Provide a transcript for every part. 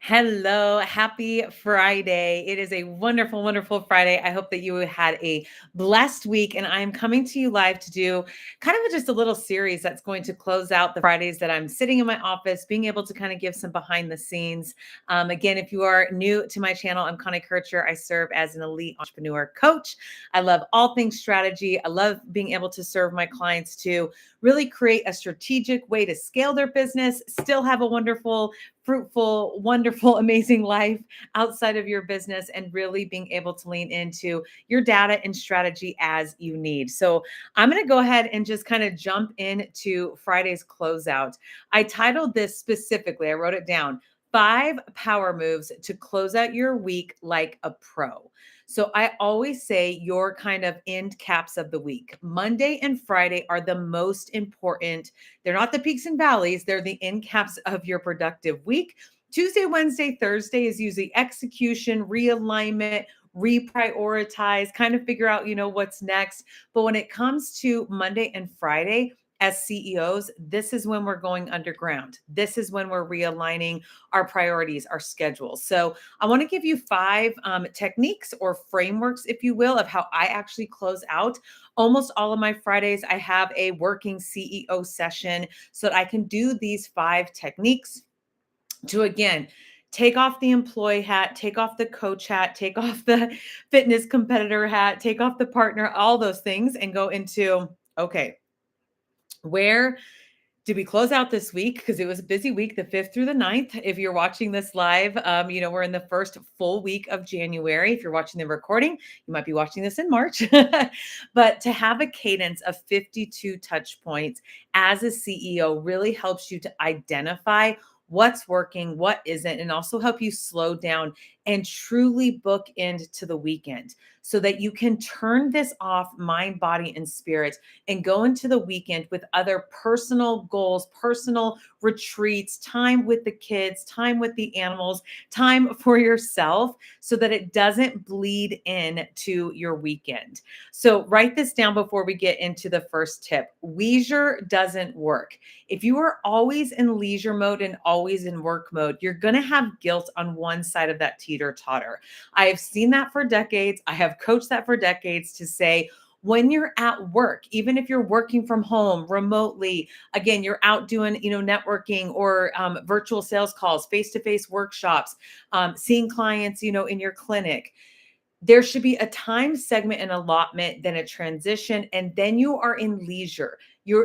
Hello, happy Friday. It is a wonderful, wonderful Friday. I hope that you had a blessed week. And I'm coming to you live to do kind of just a little series that's going to close out the Fridays that I'm sitting in my office, being able to kind of give some behind the scenes. Again, if you are new to my channel, I'm Connie Kircher. I serve as an elite entrepreneur coach. I love all things strategy. I love being able to serve my clients to really create a strategic way to scale their business, still have a wonderful, fruitful, wonderful, amazing life outside of your business, and really being able to lean into your data and strategy as you need. So I'm going to go ahead and just kind of jump into Friday's closeout. I titled this specifically, I wrote it down, 5 power moves to close out your week like a pro. So I always say your kind of end caps of the week. Monday and Friday are the most important. They're not the peaks and valleys, they're the end caps of your productive week. Tuesday, Wednesday, Thursday is usually execution, realignment, reprioritize, kind of figure out, what's next. But when it comes to Monday and Friday, as CEOs, this is when we're going underground. This is when we're realigning our priorities, our schedules. So I want to give you 5 techniques or frameworks, if you will, of how I actually close out almost all of my Fridays. I have a working CEO session so that I can do these 5 techniques to, again, take off the employee hat, take off the coach hat, take off the fitness competitor hat, take off the partner, all those things, and go into, okay, where did we close out this week? Because it was a busy week, the 5th through the 9th. If you're watching this live, we're in the first full week of January. If you're watching the recording, you might be watching this in March. But to have a cadence of 52 touch points as a CEO really helps you to identify what's working, what isn't, and also help you slow down and truly book into the weekend so that you can turn this off mind, body, and spirit and go into the weekend with other personal goals, personal retreats, time with the kids, time with the animals, time for yourself so that it doesn't bleed in to your weekend. So write this down before we get into the first tip. Leisure doesn't work. If you are always in leisure mode and always in work mode, you're going to have guilt on one side of that teeter-totter. I have seen that for decades. I have coached that for decades to say, when you're at work, even if you're working from home remotely, again, you're out doing, networking or virtual sales calls, face-to-face workshops, seeing clients, in your clinic, there should be a time segment and allotment, then a transition, and then you are in leisure.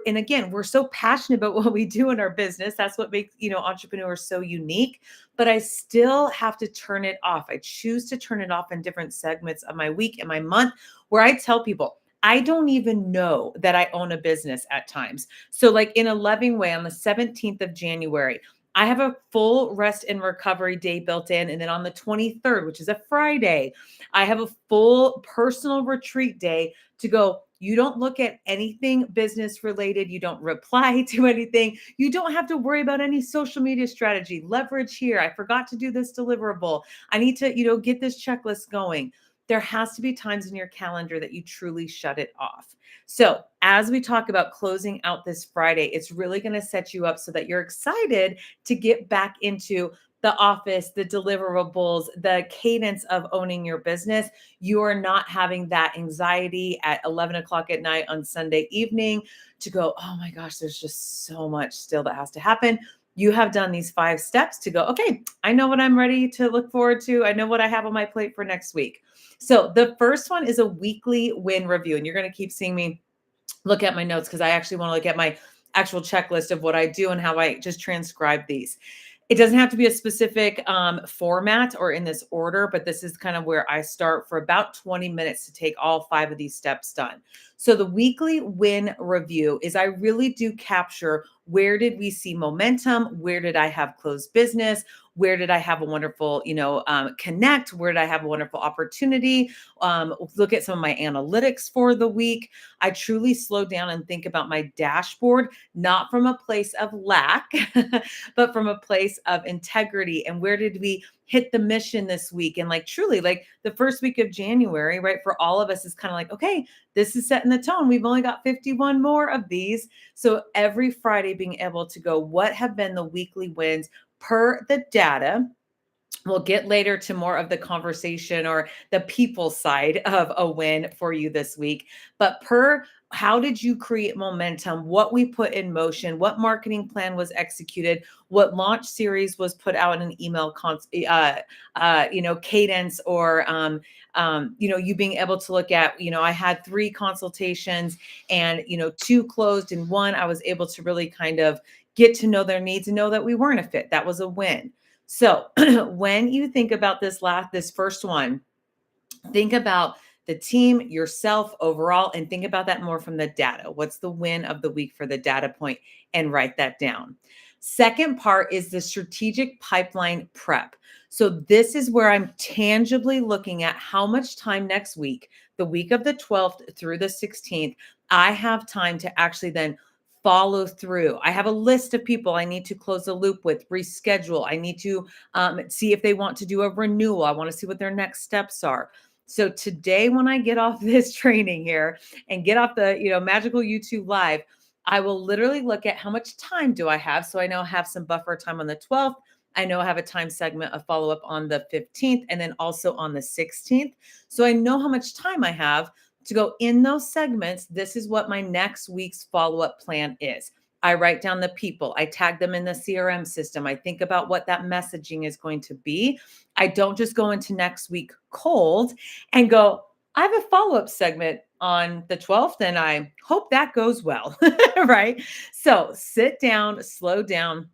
And again, we're so passionate about what we do in our business. That's what makes, entrepreneurs so unique, but I still have to turn it off. I choose to turn it off in different segments of my week and my month where I tell people, I don't even know that I own a business at times. So like in a loving way, on the 17th of January, I have a full rest and recovery day built in. And then on the 23rd, which is a Friday, I have a full personal retreat day to go. You don't look at anything business related. You don't reply to anything. You don't have to worry about any social media strategy, leverage here. I forgot to do this deliverable. I need to, get this checklist going. There has to be times in your calendar that you truly shut it off. So as we talk about closing out this Friday, it's really going to set you up so that you're excited to get back into the office, the deliverables, the cadence of owning your business. You are not having that anxiety at 11 o'clock at night on Sunday evening to go, oh my gosh, there's just so much still that has to happen. You have done these 5 steps to go, okay, I know what I'm ready to look forward to. I know what I have on my plate for next week. So the first one is a weekly win review. And you're going to keep seeing me look at my notes because I actually want to look at my actual checklist of what I do and how I just transcribe these. It doesn't have to be a specific format or in this order, but this is kind of where I start for about 20 minutes to take all 5 of these steps done. So the weekly win review is I really do capture, where did we see momentum? Where did I have closed business? Where did I have a wonderful, connect? Where did I have a wonderful opportunity? Look at some of my analytics for the week. I truly slow down and think about my dashboard, not from a place of lack, but from a place of integrity. And where did we hit the mission this week? And like truly, like the first week of January, right, for all of us is kind of like, okay, this is setting the tone. We've only got 51 more of these. So every Friday being able to go, what have been the weekly wins per the data? We'll get later to more of the conversation or the people side of a win for you this week. But how did you create momentum? What we put in motion? What marketing plan was executed? What launch series was put out in an email cadence, or you being able to look at, I had 3 consultations, and 2 closed, and 1 I was able to really kind of get to know their needs and know that we weren't a fit. That was a win. So when you think about this first one, think about the team, yourself overall, and think about that more from the data. What's the win of the week for the data point? And write that down. Second part is the strategic pipeline prep. So this is where I'm tangibly looking at how much time next week, the week of the 12th through the 16th, I have time to actually then follow through. I have a list of people I need to close the loop with, reschedule. I need to see if they want to do a renewal. I want to see what their next steps are. So today, when I get off this training here and get off the, magical YouTube live, I will literally look at how much time do I have. So I know I have some buffer time on the 12th. I know I have a time segment of follow up on the 15th and then also on the 16th. So I know how much time I have to go in those segments. This is what my next week's follow up plan is. I write down the people, I tag them in the CRM system. I think about what that messaging is going to be. I don't just go into next week cold and go, I have a follow-up segment on the 12th and I hope that goes well, right? So sit down, slow down,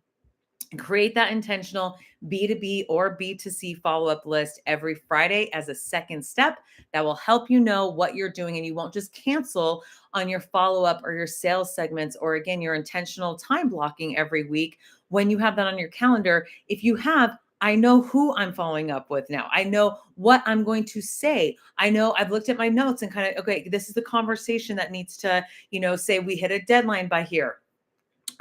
create that intentional B2B or B2C follow-up list every Friday as a second step that will help you know what you're doing, and you won't just cancel on your follow-up or your sales segments, or again, your intentional time blocking every week. When you have that on your calendar, if you have, I know who I'm following up with now. I know what I'm going to say. I know I've looked at my notes and kind of, okay, this is the conversation that needs to, say we hit a deadline by here.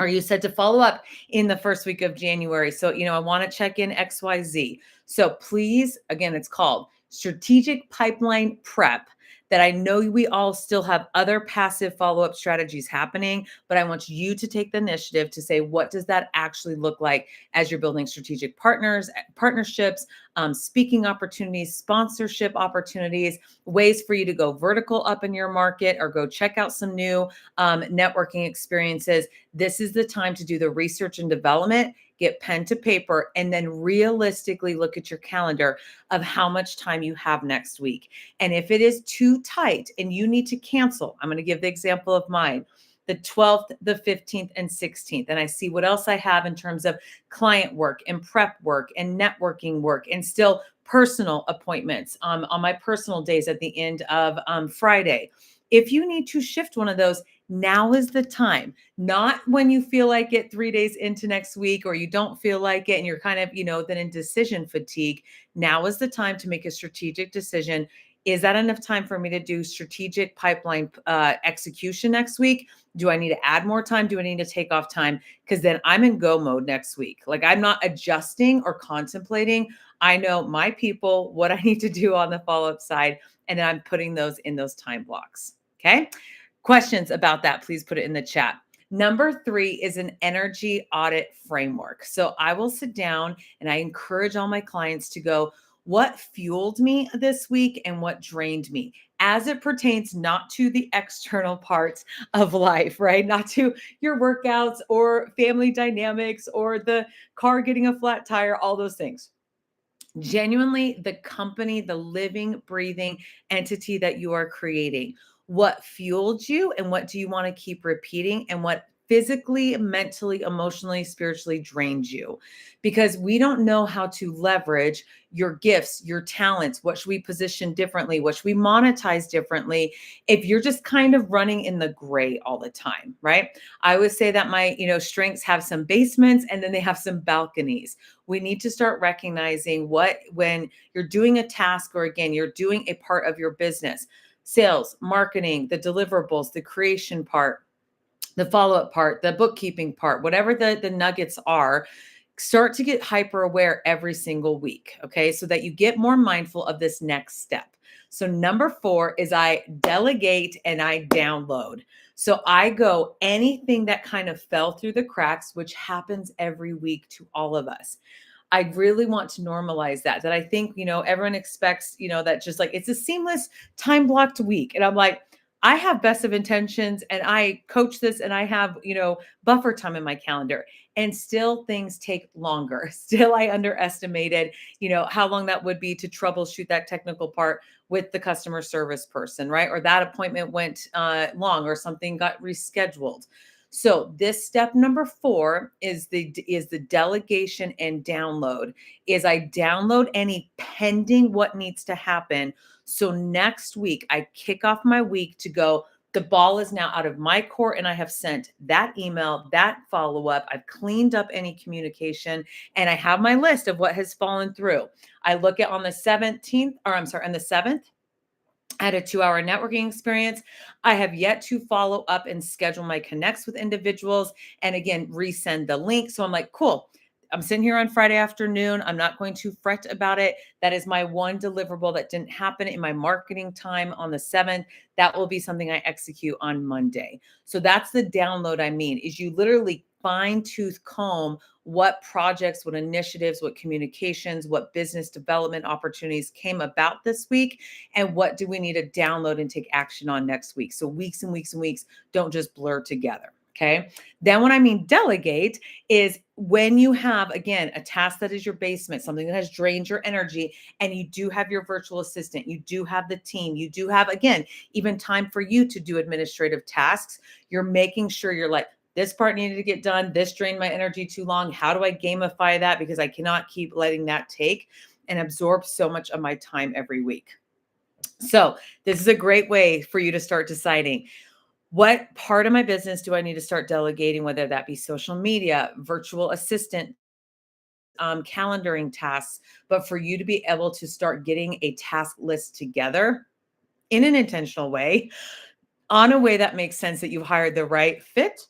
Or you said to follow up in the first week of January. So, I want to check in XYZ. So please, again, it's called strategic pipeline prep. That I know we all still have other passive follow-up strategies happening, but I want you to take the initiative to say, what does that actually look like as you're building strategic partnerships, speaking opportunities, sponsorship opportunities, ways for you to go vertical up in your market or go check out some new networking experiences. This is the time to do the research and development, get pen to paper, and then realistically look at your calendar of how much time you have next week. And if it is too tight and you need to cancel, I'm going to give the example of mine, the 12th, the 15th, and 16th. And I see what else I have in terms of client work and prep work and networking work and still personal appointments on my personal days at the end of Friday. If you need to shift one of those, now is the time, not when you feel like it 3 days into next week, or you don't feel like it and you're kind of, then in decision fatigue. Now is the time to make a strategic decision. Is that enough time for me to do strategic pipeline execution next week? Do I need to add more time? Do I need to take off time? Because then I'm in go mode next week. Like, I'm not adjusting or contemplating. I know my people, what I need to do on the follow-up side, and then I'm putting those in those time blocks. Okay. Questions about that, please put it in the chat. Number 3 is an energy audit framework. So I will sit down and I encourage all my clients to go, what fueled me this week and what drained me, as it pertains not to the external parts of life, right? Not to your workouts or family dynamics or the car getting a flat tire, all those things. Genuinely, the company, the living, breathing entity that you are creating. What fueled you and what do you want to keep repeating, and what physically, mentally, emotionally, spiritually drained you? Because we don't know how to leverage your gifts, your talents. What should we position differently? What should we monetize differently if you're just kind of running in the gray all the time, right? I always say that my, strengths have some basements and then they have some balconies. We need to start recognizing when you're doing a task, or again, you're doing a part of your business, sales, marketing, the deliverables, the creation part, the follow-up part, the bookkeeping part, whatever the nuggets are, start to get hyper aware every single week. Okay. So that you get more mindful of this next step. So number 4 is I delegate and I download. So I go anything that kind of fell through the cracks, which happens every week to all of us. I really want to normalize that I think, everyone expects, that just like it's a seamless time blocked week. And I'm like, I have best of intentions and I coach this and I have, buffer time in my calendar and still things take longer. Still, I underestimated, how long that would be to troubleshoot that technical part with the customer service person, right? Or that appointment went long or something got rescheduled. So this step number 4 is the delegation and download. Is I download any pending what needs to happen. So next week I kick off my week to go. The ball is now out of my court, and I have sent that email, that follow up. I've cleaned up any communication, and I have my list of what has fallen through. I look at on the 17th, or I'm sorry, on the 7th. I had a 2-hour networking experience. I have yet to follow up and schedule my connects with individuals and again, resend the link. So I'm like, cool. I'm sitting here on Friday afternoon. I'm not going to fret about it. That is my one deliverable that didn't happen in my marketing time on the 7th. That will be something I execute on Monday. So that's the download I mean, is you literally fine tooth comb what projects, what initiatives, what communications, what business development opportunities came about this week, and what do we need to download and take action on next week. So weeks and weeks and weeks don't just blur together. Okay. Then what I mean delegate is when you have, again, a task that is your basement, something that has drained your energy, and you do have your virtual assistant, you do have the team, you do have, again, even time for you to do administrative tasks. You're making sure you're like, this part needed to get done. This drained my energy too long. How do I gamify that? Because I cannot keep letting that take and absorb so much of my time every week. So this is a great way for you to start deciding what part of my business do I need to start delegating, whether that be social media, virtual assistant, calendaring tasks, but for you to be able to start getting a task list together in an intentional way, on a way that makes sense, that you hired the right fit,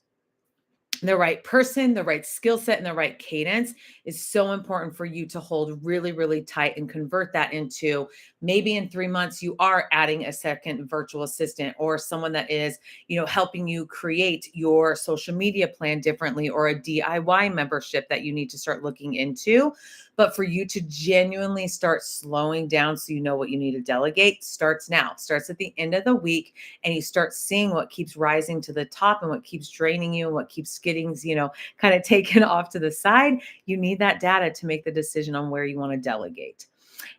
the right person, the right skill set, and the right cadence is so important for you to hold really, really tight and convert that into maybe in 3 months, you are adding a second virtual assistant or someone that is, helping you create your social media plan differently, or a DIY membership that you need to start looking into. But for you to genuinely start slowing down so you know what you need to delegate starts now, starts at the end of the week, and you start seeing what keeps rising to the top and what keeps draining you and what keeps getting, kind of taken off to the side. You need that data to make the decision on where you want to delegate.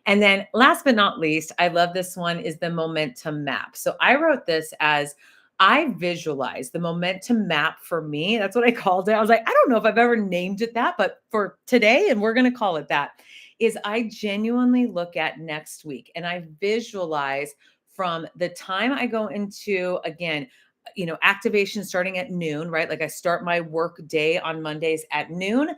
And then last but not least, I love this one, is the momentum map. So I wrote this as I visualize the momentum map for me. That's what I called it. I was like, I don't know if I've ever named it that, but for today, and we're going to call it that, is I genuinely look at next week and I visualize from the time I go into, again, activation starting at noon, right? Like I start my work day on Mondays at noon.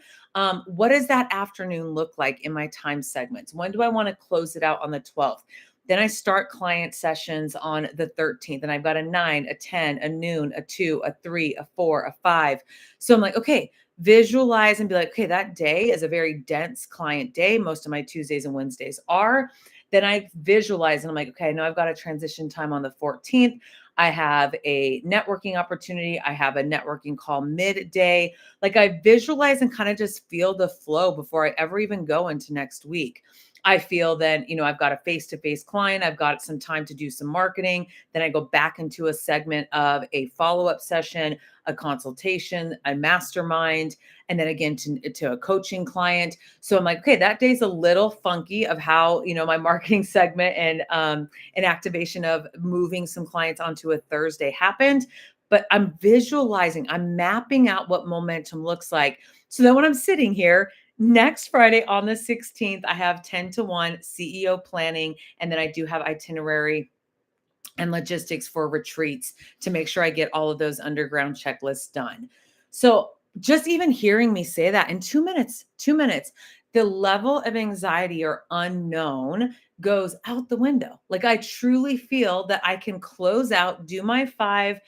What does that afternoon look like in my time segments? When do I want to close it out on the 12th? Then I start client sessions on the 13th, and I've got a 9, a 10, a noon, a 2, a 3, a 4, a 5. So I'm like, okay, visualize and be like, okay, that day is a very dense client day. Most of my Tuesdays and Wednesdays are. Then I visualize and I'm like, okay, I know I've got a transition time on the 14th. I have a networking opportunity. I have a networking call midday. Like I visualize and kind of just feel the flow before I ever even go into next week. I feel then, I've got a face-to-face client. I've got some time to do some marketing. Then I go back into a segment of a follow-up session, a consultation, a mastermind, and then again to a coaching client. So I'm like, okay, that day's a little funky of how, my marketing segment and an activation of moving some clients onto a Thursday happened. But I'm visualizing, I'm mapping out what momentum looks like. So then when I'm sitting here, next Friday on the 16th, I have 10 to 1 CEO planning. And then I do have itinerary and logistics for retreats to make sure I get all of those underground checklists done. So just even hearing me say that in 2 minutes, the level of anxiety or unknown goes out the window. Like I truly feel that I can close out, do my 5,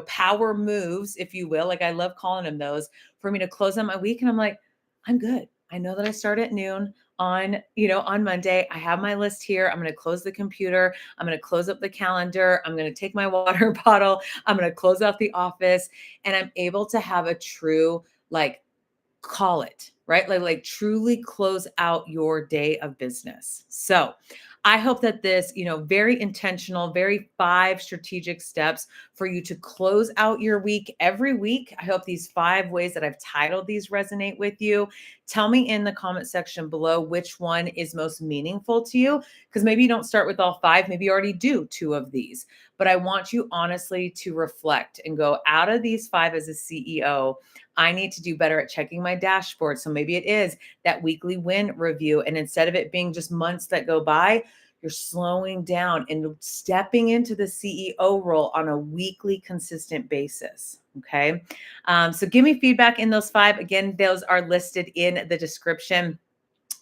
power moves, if you will. Like I love calling them those, for me to close out my week. And I'm like, I'm good. I know that I start at noon on Monday. I have my list here. I'm going to close the computer. I'm going to close up the calendar. I'm going to take my water bottle. I'm going to close out the office, and I'm able to have a true, like, call it, right? Like truly close out your day of business. So I hope that this, very intentional, very 5 strategic steps for you to close out your week every week. I hope these 5 ways that I've titled these resonate with you. Tell me in the comment section below which one is most meaningful to you, because maybe you don't start with all 5, maybe you already do 2 of these. But I want you honestly to reflect and go, out of these 5 as a CEO, I need to do better at checking my dashboard. So maybe it is that weekly win review. And instead of it being just months that go by, you're slowing down and stepping into the CEO role on a weekly, consistent basis. Okay. So give me feedback in those 5. Again, those are listed in the description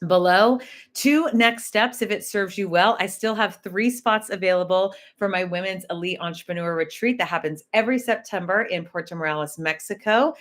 below. 2 next steps, if it serves you well. I still have 3 spots available for my Women's Elite Entrepreneur Retreat that happens every September in Puerto Morelos, Mexico.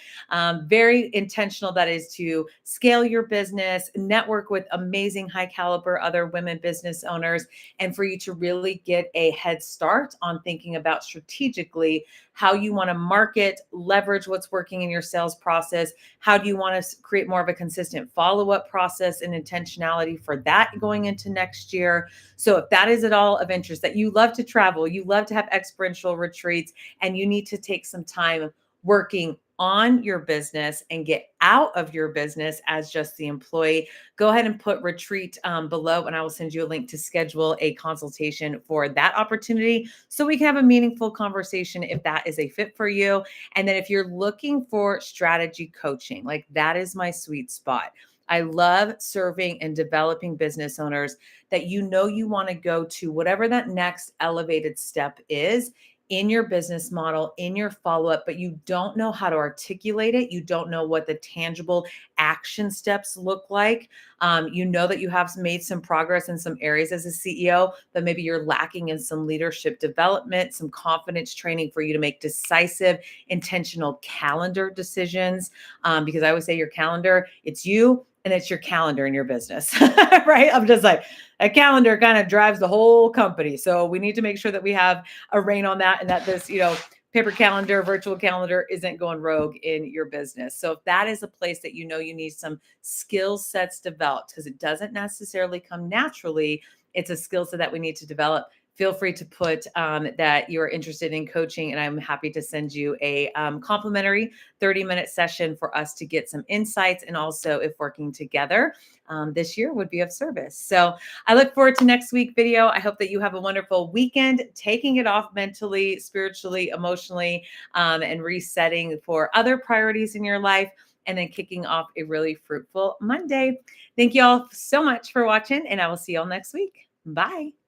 Very intentional. That is to scale your business, network with amazing high caliber other women business owners, and for you to really get a head start on thinking about strategically how you want to market, leverage what's working in your sales process. How do you want to create more of a consistent follow-up process and intentionality for that going into next year? So if that is at all of interest, that you love to travel, you love to have experiential retreats, and you need to take some time working on your business and get out of your business as just the employee, go ahead and put retreat below, and I will send you a link to schedule a consultation for that opportunity so we can have a meaningful conversation if that is a fit for you. And then if you're looking for strategy coaching, like that is my sweet spot. I love serving and developing business owners that you want to go to whatever that next elevated step is in your business model, in your follow-up, but you don't know how to articulate it. You don't know what the tangible action steps look like. You know that you have made some progress in some areas as a CEO, but maybe you're lacking in some leadership development, some confidence training for you to make decisive, intentional calendar decisions. Because I always say your calendar, it's you and it's your calendar in your business, right? I'm just like, a calendar kind of drives the whole company. So we need to make sure that we have a rein on that, and that this, paper calendar, virtual calendar isn't going rogue in your business. So if that is a place that you need some skill sets developed, because it doesn't necessarily come naturally, it's a skill set that we need to develop. Feel free to put that you're interested in coaching, and I'm happy to send you a complimentary 30-minute session for us to get some insights, and also if working together this year would be of service. So I look forward to next week's video. I hope that you have a wonderful weekend, taking it off mentally, spiritually, emotionally, and resetting for other priorities in your life, and then kicking off a really fruitful Monday. Thank you all so much for watching, and I will see you all next week. Bye.